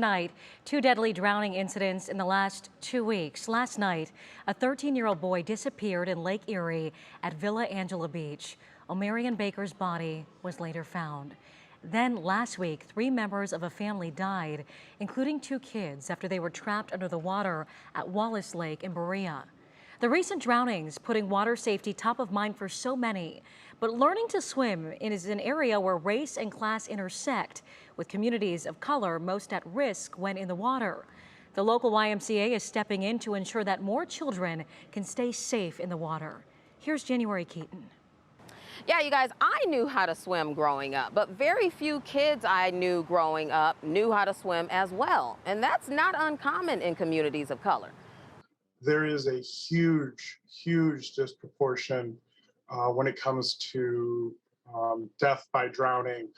Night, two deadly drowning incidents in the last 2 weeks. Last night, a 13-year-old boy disappeared in Lake Erie at Villa Angela Beach. O'Marion Baker's body was later found. Then last week, 3 members of a family died, including 2 kids, after they were trapped under the water at Wallace Lake in Berea. The recent drownings putting water safety top of mind for so many. But learning to swim is an area where race and class intersect, with communities of color most at risk when in the water. The local YMCA is stepping in to ensure that more children can stay safe in the water. Here's January Keaton. Yeah, you guys, I knew how to swim growing up, but very few kids I knew growing up knew how to swim as well. And that's not uncommon in communities of color. There is a huge disproportion when it comes to death by drowning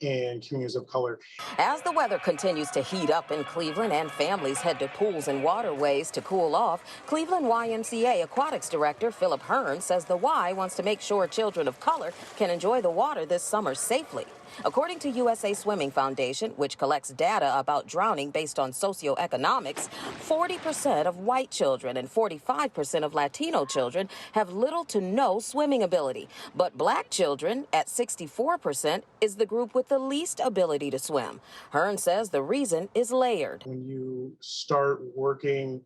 in communities of color. As the weather continues to heat up in Cleveland and families head to pools and waterways to cool off, Cleveland YMCA Aquatics Director Philip Hearn says the Y wants to make sure children of color can enjoy the water this summer safely. According to USA Swimming Foundation, which collects data about drowning based on socioeconomics, 40% of white children and 45% of Latino children have little to no swimming ability. But black children, at 64%, is the group with the least ability to swim. Hearn says the reason is layered. When you start working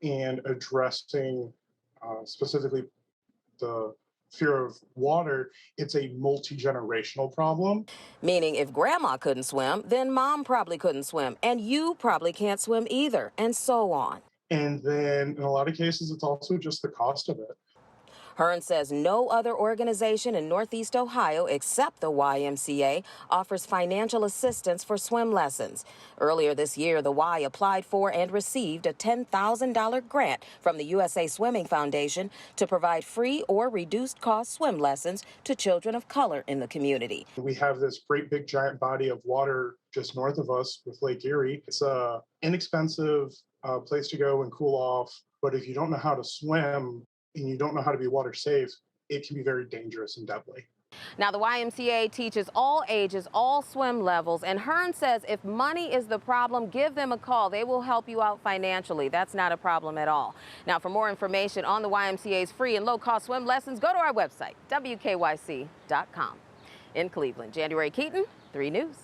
and addressing specifically the fear of water, it's a multi-generational problem. Meaning if grandma couldn't swim, then mom probably couldn't swim, and you probably can't swim either, and so on. And then in a lot of cases, it's also just the cost of it. Hearn says no other organization in Northeast Ohio except the YMCA offers financial assistance for swim lessons. Earlier this year, the Y applied for and received a $10,000 grant from the USA Swimming Foundation to provide free or reduced cost swim lessons to children of color in the community. We have this great big giant body of water just north of us with Lake Erie. It's an inexpensive place to go and cool off, but if you don't know how to swim, and you don't know how to be water safe, it can be very dangerous and deadly. Now, the YMCA teaches all ages, all swim levels, and Hearn says if money is the problem, give them a call. They will help you out financially. That's not a problem at all. Now, for more information on the YMCA's free and low-cost swim lessons, go to our website, WKYC.com. In Cleveland, January Keaton, 3 News.